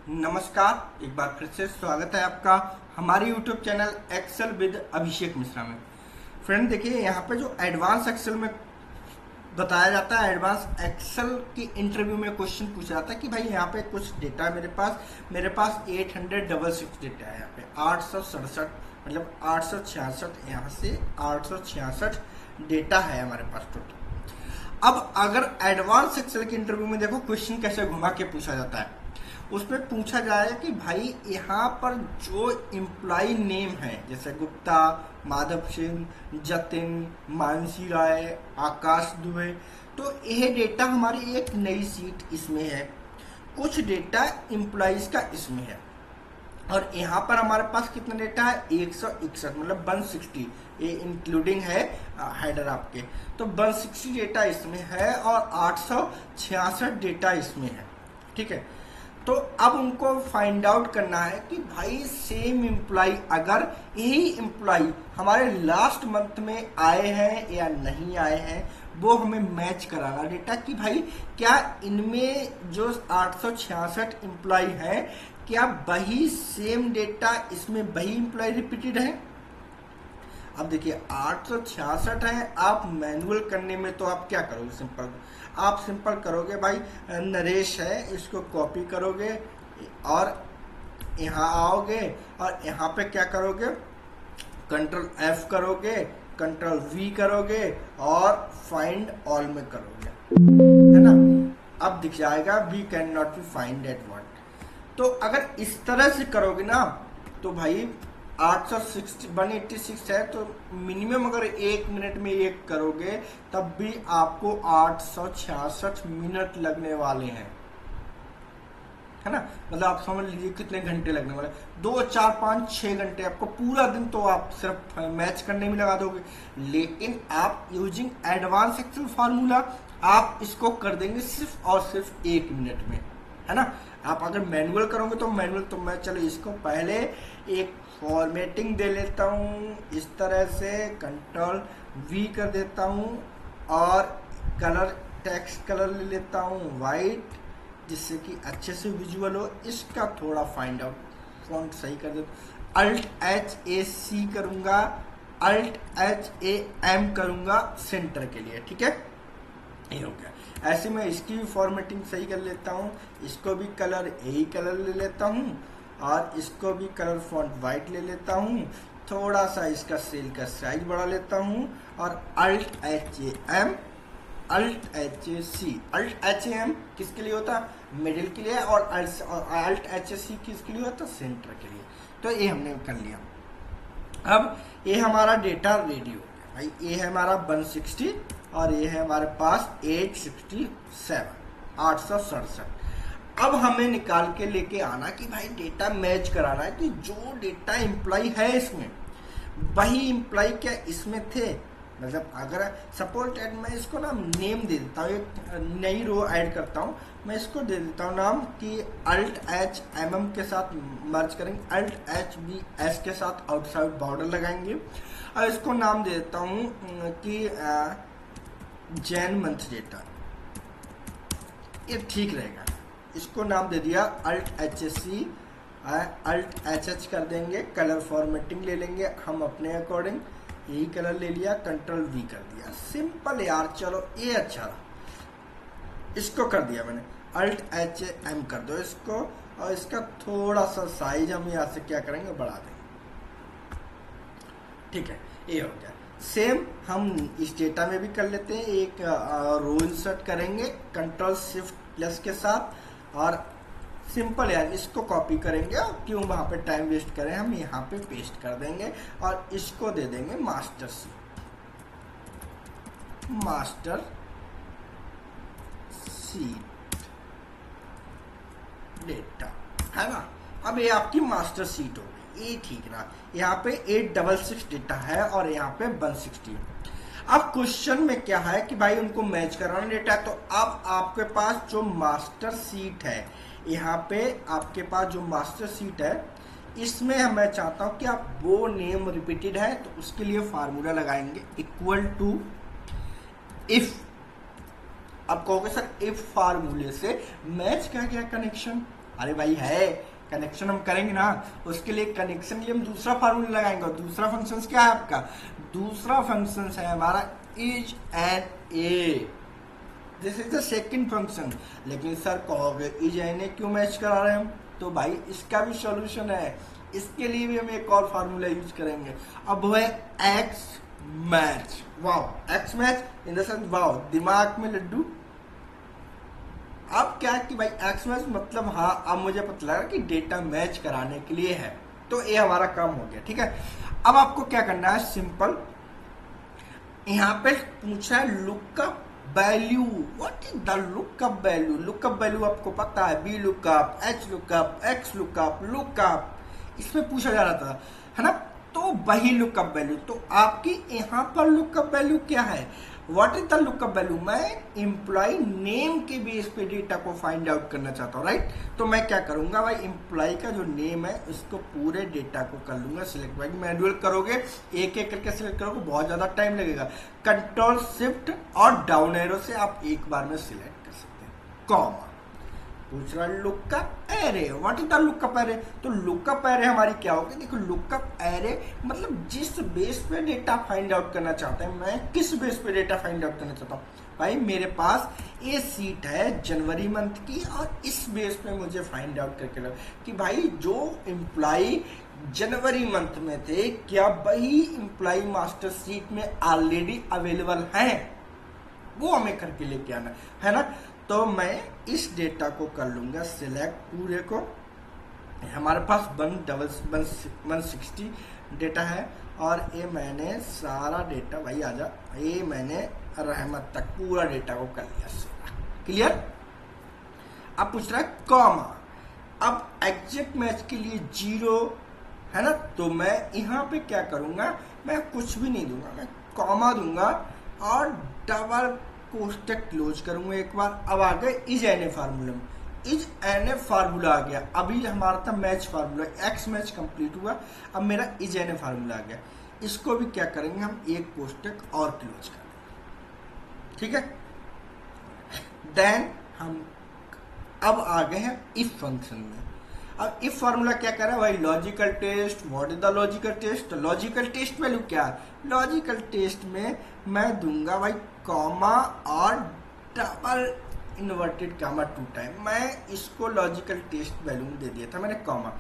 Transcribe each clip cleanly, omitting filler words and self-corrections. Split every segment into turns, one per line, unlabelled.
नमस्कार, एक बार फिर से स्वागत है आपका हमारे YouTube channel Excel with Abhishek Mishra में। फ्रेंड देखिए, यहाँ पे जो एडवांस एक्सेल में बताया जाता है, एडवांस एक्सेल की इंटरव्यू में क्वेश्चन पूछा जाता है कि भाई यहाँ पे कुछ डेटा है मेरे पास 866 डेटा है। यहाँ पे 867 मतलब 866, यहाँ से 866 डेटा है हमारे पास टोटल। अब अगर एडवांस एक्सेल की इंटरव्यू में देखो क्वेश्चन कैसे घुमा के पूछा जाता है। उसमें पूछा जाए कि भाई यहाँ पर जो इम्प्लाई नेम है, जैसे गुप्ता, माधव सिंह, जतिन, मानसी राय, आकाश दुबे, तो यह डेटा हमारी एक नई सीट इसमें है, कुछ डेटा इम्प्लाइज का इसमें है। और यहाँ पर हमारे पास कितना डेटा है? 161 मतलब 160, ये इंक्लूडिंग है हेडर आपके, तो 160 डेटा इसमें है और 866 डेटा इसमें है। ठीक है, तो अब उनको फाइंड आउट करना है कि भाई सेम एम्प्लॉय, अगर यही एम्प्लॉय हमारे लास्ट मंथ में आए हैं या नहीं आए हैं, वो हमें मैच कराना डेटा कि भाई क्या इनमें जो 866 एम्प्लॉय हैं, क्या वही सेम डेटा इसमें वही एम्प्लॉय रिपीटेड है। अब देखिए 866 है, आप मैनुअल करने में तो आप क्या करोगे? सिंपल करोगे भाई, नरेश है, इसको कॉपी करोगे और यहाँ आओगे और यहाँ पे क्या करोगे? कंट्रोल F करोगे, कंट्रोल V करोगे और फाइंड ऑल में करोगे, है ना। अब दिख जाएगा we can not be find at one. तो अगर इस तरह से करोगे ना, तो भाई 186 है, तो मिनिमम अगर 1 मिनट में एक करोगे तब भी आपको 866 मिनट लगने वाले हैं, है ना। मतलब आप समझ लीजिए कितने घंटे लगने वाले, 2, 4, 5, 6 घंटे आपको पूरा दिन तो आप सिर्फ मैच करने में लगा दोगे। लेकिन आप यूजिंग एडवांस एक्सेल फार्मूला आप इसको कर देंगे सिर्फ और सिर्फ 1 मिनट में, है ना। आप अगर मैनुअल करोगे तो मैं चलो इसको पहले एक फॉर्मेटिंग दे लेता हूँ, इस तरह से कंट्रोल V कर देता हूँ और कलर, टेक्स्ट कलर ले लेता हूँ वाइट, जिससे कि अच्छे से विजुअल हो। इसका थोड़ा फाइंड आउट फॉन्ट सही कर देता हूँ, Alt+H+A+C करूँगा, Alt+H+A+M करूँगा सेंटर के लिए। ठीक है, ये हो गया। ऐसे में इसकी भी फॉर्मेटिंग सही कर लेता हूँ, इसको भी कलर यही कलर ले लेता हूँ और इसको भी कलर फॉन्ट वाइट ले लेता हूँ, थोड़ा सा इसका सेल का साइज बढ़ा लेता हूँ और Alt+H+A+M, Alt+H+A+C। Alt+H+A+M किसके लिए होता है? मिडिल के लिए, और Alt+H+A+C किसके लिए होता है? सेंटर के लिए। तो ये हमने कर लिया। अब ये हमारा डेटा रेडी हो गया भाई, ये है हमारा 160 और ये है हमारे पास 867। अब हमें निकाल के लेके आना कि भाई डेटा मैच कराना है कि जो डेटा एम्प्लॉय है इसमें वही एम्प्लॉय क्या इसमें थे। मतलब अगर सपोज मैं इसको ना नेम दे देता हूँ, एक नई रो ऐड करता हूँ, मैं इसको दे देता हूँ नाम कि Alt+H+MM के साथ मर्ज करेंगे, Alt+H+B+S के साथ आउटसाइड बॉर्डर लगाएंगे और इसको नाम दे देता हूँ कि जैन मंथ डेटा, ये ठीक रहेगा। इसको नाम दे दिया Alt+H+C, Alt+H कर देंगे, कलर फॉर्मेटिंग ले लेंगे हम अपने अकॉर्डिंग, यही कलर ले लिया, कंट्रोल V कर दिया। सिंपल यार, चलो ये अच्छा रहा। इसको कर दिया मैंने, Alt+H+M कर दो इसको, और इसका थोड़ा सा साइज हम यहाँ से क्या करेंगे, बढ़ा देंगे। ठीक है, ये हो गया। सेम हम इस डेटा में भी कर लेते हैं, एक रो इंसर्ट करेंगे Ctrl+Shift+ के साथ और सिंपल यार इसको कॉपी करेंगे, और क्यों वहाँ पे टाइम वेस्ट करें, हम यहाँ पे पेस्ट कर देंगे और इसको दे देंगे मास्टर सीट डेटा, है ना। अब ये आपकी मास्टर सीट हो गई, ये ठीक रहा। यहाँ पे 866 डेटा है और यहाँ पे 160। अब क्वेश्चन में क्या है कि भाई उनको मैच कराना डेटा है, तो अब आपके पास जो मास्टर सीट है, यहाँ पे आपके पास जो मास्टर सीट है, इसमें मैं चाहता हूँ कि आप वो नेम रिपीटेड है, तो उसके लिए फार्मूला लगाएंगे इक्वल टू इफ। अब कहोगे सर इफ फार्मूले से मैच क्या क्या कनेक्शन, अरे भाई है, कनेक्शन हम करेंगे ना, उसके लिए कनेक्शन के लिए हम दूसरा फार्मूला लगाएंगे। और दूसरा फंक्शन क्या है आपका? दूसरा फंक्शन है हमारा is and A, this is the second function. लेकिन सर कहोगे इज एंड ए क्यों मैच करा रहे हैं हम? तो भाई इसका भी सॉल्यूशन है, इसके लिए भी हम एक और फार्मूला यूज करेंगे। अब वो है x match. Wow, x match in the sense wow, दिमाग में लड्डू। अब क्या है कि भाई एक्स मैच मतलब हाँ, अब मुझे पता लगा कि डेटा मैच कराने के लिए है, तो ये हमारा काम हो गया। ठीक है, अब आपको क्या करना है, सिंपल, यहाँ पे पूछा है lookup value. What is the lookup value? Lookup value आपको पता है, B lookup, H lookup, x lookup, lookup, इसमें पूछा जा रहा था, है ना? तो वही लुकअप वैल्यू। तो आपकी यहाँ पर लुकअप वैल्यू क्या है? What is the lookup value? मैं एम्प्लॉय नेम के बेस पे डेटा को फाइंड आउट करना चाहता हूँ, राइट? तो मैं क्या करूंगा भाई, एम्प्लॉय का जो नेम है उसको पूरे डेटा को कर लूंगा सिलेक्ट। भाई मैनुअल करोगे, एक एक करके सिलेक्ट करोगे, बहुत ज्यादा टाइम लगेगा। कंट्रोल शिफ्ट और डाउन एरो से आप एक बार में सिलेक्ट कर सकते हैं। कॉमा पूछ रहा lookup array, what is the lookup array? तो लुकअप एरे हमारी क्या होगी? देखो लुकअप एरे मतलब जिस बेस पे डेटा फाइंड आउट करना चाहते हैं। मैं किस बेस पे डेटा फाइंड आउट करना चाहता हूँ? भाई मेरे पास ये सीट है जनवरी मंथ की, और इस बेस पे मुझे फाइंड आउट करके लगा कि भाई जो एम्प्लॉय जनवरी मंथ में थे, क्या वही एम्प्लॉय मास्टर सीट में ऑलरेडी अवेलेबल हैं? वो हमें करके लेके आना है ना। तो मैं इस डेटा को कर लूंगा सिलेक्ट पूरे को। हमारे पास 160 डेटा है, और ये मैंने सारा डेटा, भाई आजा, ये मैंने रहमत तक पूरा डेटा को कर लिया। क्लियर? अब पूछ रहा है कॉमा। अब एग्जैक्ट मैच के लिए 0 है ना, तो मैं यहाँ पे क्या करूंगा, मैं कुछ भी नहीं दूंगा, मैं कॉमा दूंगा और डबल कोष्टक क्लोज करूंगा एक बार। अब आ गए इज एन ए फार्मूला में, इज एन ए फार्मूला आ गया। अभी हमारा था match formula, x match complete हुआ, अब मेरा इज एन ए फार्मूला आ गया। इसको भी क्या करेंगे हम, एक कोष्टक और क्लोज कर देंगे। ठीक है, देन हम अब आ गए हैं इफ फंक्शन में। अब इफ फार्मूला क्या कर रहा है भाई, logical test. What is the logical test? Logical test value क्या है? लॉजिकल टेस्ट में मैं दूंगा भाई कॉमा और डबल इन्वर्टेड कॉमा 2 टाइम। मैं इसको लॉजिकल टेस्ट वैल्यू दे दिया था मैंने कॉमा,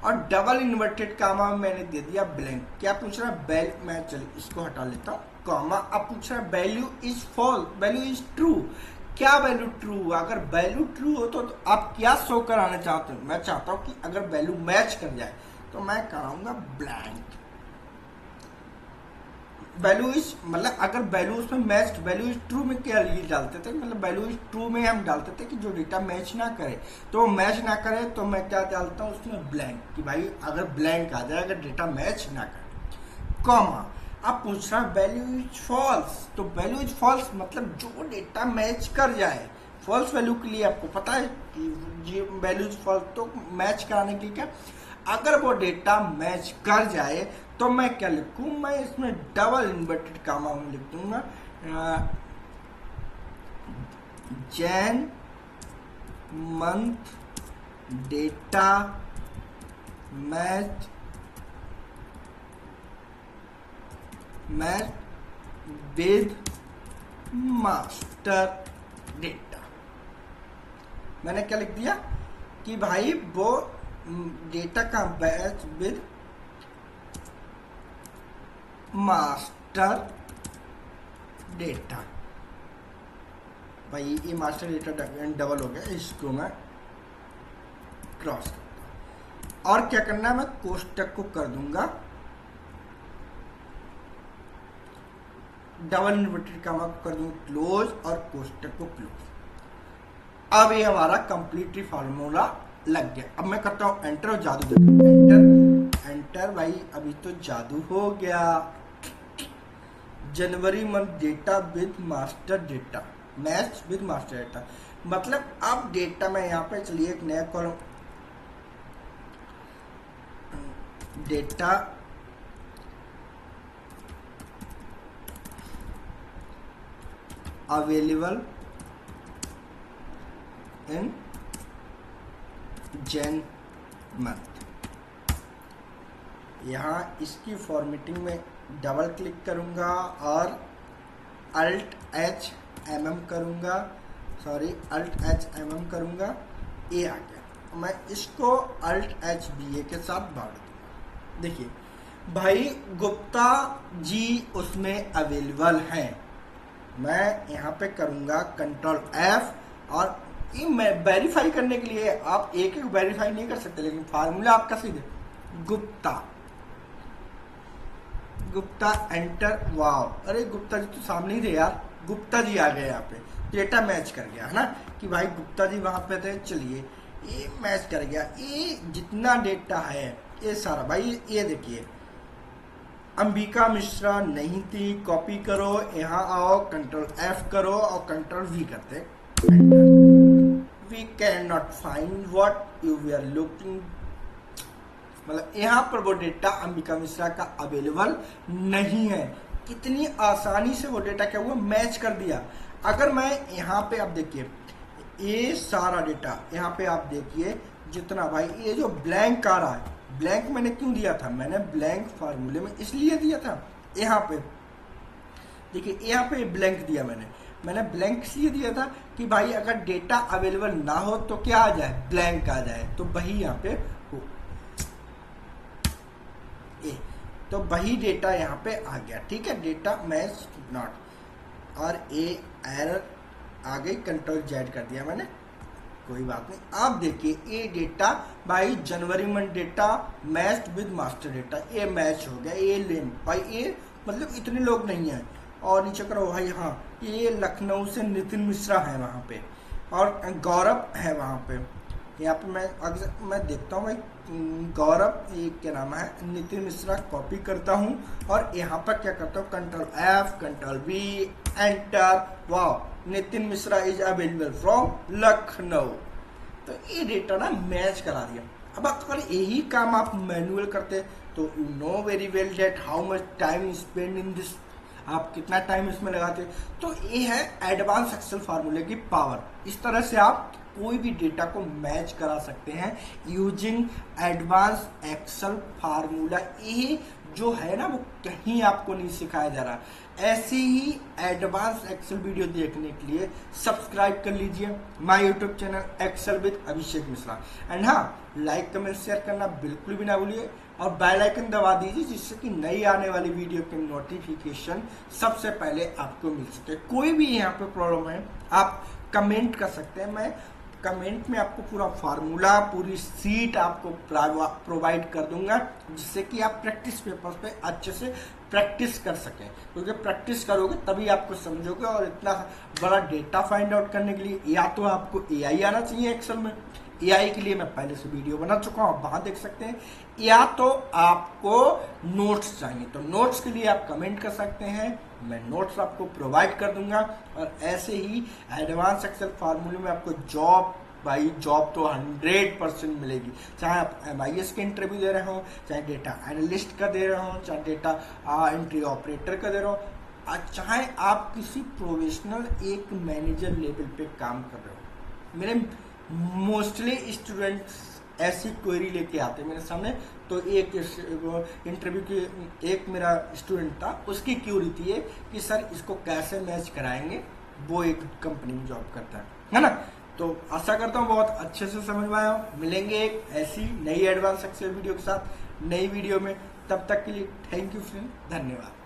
और डबल इन्वर्टेड कॉमा में मैंने दे दिया ब्लैंक। क्या पूछ रहा है? वैल्यू, मैं चलिए इसको हटा लेता हूँ, कॉमा। अब पूछ रहा है value is false, value is true. क्या वैल्यू ट्रू? अगर वैल्यू ट्रू हो तो आप क्या शो कराना चाहते हो? मैं चाहता हूं कि अगर वैल्यू मैच कर जाए तो मैं कराऊंगा ब्लैंक। वैल्यू इज मतलब अगर वैल्यू उसमें मैच, वैल्यू इज ट्रू में क्या ये डालते थे, मतलब वैल्यू इज ट्रू में हम डालते थे कि जो डेटा मैच ना करे, तो मैच ना करे तो मैं क्या डालता हूँ उसमें ब्लैंक, कि भाई अगर ब्लैंक आ जाए अगर डेटा मैच ना करे, कॉमा। अब पूछ रहा वैल्यू इज फॉल्स, तो वैल्यू इज फॉल्स मतलब जो डेटा मैच कर जाए। फॉल्स वैल्यू के लिए आपको पता है कि ये वैल्यू इज फॉल्स, तो मैच कराने के लिए क्या, अगर वो डेटा मैच कर जाए तो मैं क्या लिखूं, मैं इसमें डबल इन्वर्टेड कॉमा लिख दूंगा, Jain month data match with master data. मैंने क्या लिख दिया कि भाई वो डेटा का मैच विद मास्टर डेटा। भाई ये मास्टर डेटा डबल हो गया, इसको मैं क्रॉस करता हूं। और क्या करना है, मैं कोष्टक को कर दूंगा डबल इन्वर्टेड कॉमा को कर दूंगा क्लोज और कोष्टक को क्लोज। अब ये हमारा कंप्लीटली फार्मूला लग गया। अब मैं करता हूं एंटर और जादू देखो, एंटर एंटर। भाई अभी तो जादू हो गया। January month data with master data, match with master data, मतलब अब डेटा में यहाँ पे चलिए एक नया column, data available in Jan month. यहाँ इसकी फॉर्मेटिंग में डबल क्लिक करूँगा और अल्ट एच एम एम करूँगा, अल्ट एच एम एम करूँगा, ए आ गया। मैं इसको अल्ट एच बी ए के साथ बांट दूँगा। देखिए भाई गुप्ता जी उसमें अवेलेबल हैं। मैं यहाँ पे करूँगा कंट्रोल एफ और ये मैं वेरीफाई करने के लिए आप एक एक वेरीफाई नहीं कर सकते, लेकिन फार्मूला आपका सीधे गुप्ता एंटर। वाव, अरे गुप्ता जी तो सामने ही थे यार, गुप्ता जी आ गए यहाँ पे, डेटा मैच कर गया है ना कि भाई गुप्ता जी वहां पे थे। चलिए ये मैच कर गया, ये जितना डेटा है ये सारा भाई, ये देखिए अंबिका मिश्रा नहीं थी, कॉपी करो, यहाँ आओ, कंट्रोल एफ करो और कंट्रोल वी करते, we can not find what you we are looking. मतलब यहाँ पर वो डेटा अंबिका मिश्रा का अवेलेबल नहीं है। कितनी आसानी से वो डेटा क्या हुआ, मैच कर दिया। अगर मैं यहाँ पे आप देखिए ये सारा डेटा यहाँ पे आप देखिए जितना भाई, ये जो ब्लैंक आ रहा है, ब्लैंक मैंने क्यों दिया था, मैंने ब्लैंक फार्मूले में इसलिए दिया था। यहाँ पे देखिए यहाँ पे ब्लैंक दिया मैंने ब्लैंक इसलिए दिया था कि भाई अगर डेटा अवेलेबल ना हो तो क्या आ जाए, ब्लैंक आ जाए, तो वही यहाँ पे हो, तो वही डेटा यहाँ पे आ गया। ठीक है, डेटा मैच नॉट, और ए एरर आ गई, कंट्रोल जेड कर दिया मैंने, कोई बात नहीं। आप देखिए ये डेटा भाई January month data match with master data, ये मैच हो गया, ये लेन भाई, ये मतलब इतने लोग नहीं हैं। और नीचे करो भाई, हाँ ये लखनऊ से नितिन मिश्रा है वहाँ पे, और गौरव है वहाँ पे। यहाँ पे मैं देखता हूँ भाई गौरव, ये क्या नाम है, नितिन मिश्रा, कॉपी करता हूँ और यहाँ पर क्या करता हूँ, control F, control B, enter. वाह, Nitin Mishra is available from Lucknow. तो ये डेटा ना मैच करा दिया। अब अगर यही काम आप मैनुअल करते तो you know very well that how much time spend in this, आप कितना टाइम इसमें लगाते। तो ये है एडवांस एक्सेल फार्मूले की पावर। इस तरह से आप कोई भी डेटा को मैच करा सकते हैं यूजिंग एडवांस एक्सेल फार्मूला। ये जो है ना वो कहीं आपको नहीं सिखाया जा रहा। ऐसे ही एडवांस एक्सेल वीडियो देखने के लिए सब्सक्राइब कर लीजिए my YouTube channel Excel with Abhishek Mishra. And हाँ, लाइक कमेंट शेयर करना बिल्कुल भी ना भूलिए और बेल आइकन दबा दीजिए, जिससे कि नई आने वाली वीडियो के नोटिफिकेशन सबसे पहले आपको मिल सके। कोई भी यहाँ पे प्रॉब्लम है आप कमेंट कर सकते हैं, मैं कमेंट में आपको पूरा फार्मूला, पूरी सीट आपको प्रोवाइड कर दूंगा, जिससे कि आप प्रैक्टिस पेपर्स पे अच्छे से प्रैक्टिस कर सकें। क्योंकि प्रैक्टिस करोगे तभी आपको समझोगे। और इतना बड़ा डेटा फाइंड आउट करने के लिए या तो आपको एआई आना चाहिए एक्सेल में, एआई के लिए मैं पहले से वीडियो बना चुका हूँ, आप वहाँ देख सकते हैं, या तो आपको नोट्स चाहिए। तो नोट्स के लिए आप कमेंट कर सकते हैं, मैं नोट्स आपको प्रोवाइड कर दूंगा। और ऐसे ही एडवांस एक्सेल फार्मूले में आपको जॉब, भाई जॉब तो 100% मिलेगी। चाहे आप MIS के इंटरव्यू दे रहे हो, चाहे डेटा एनालिस्ट का दे रहे हो, चाहे डेटा एंट्री ऑपरेटर का दे रहे हो, चाहे आप किसी प्रोफेशनल एक मैनेजर लेवल पे काम कर रहे हो। मेरे मोस्टली स्टूडेंट्स ऐसी क्वेरी लेके आते हैं मेरे सामने। तो एक इंटरव्यू की एक मेरा स्टूडेंट था, उसकी क्वेरी थी कि सर इसको कैसे मैच कराएंगे, वो एक कंपनी में जॉब करता है ना। तो आशा करता हूँ बहुत अच्छे से समझ में आया हो। मिलेंगे एक ऐसी नई एडवांस एक्सेल वीडियो के साथ नई वीडियो में, तब तक के लिए थैंक यू फ्रेंड, धन्यवाद।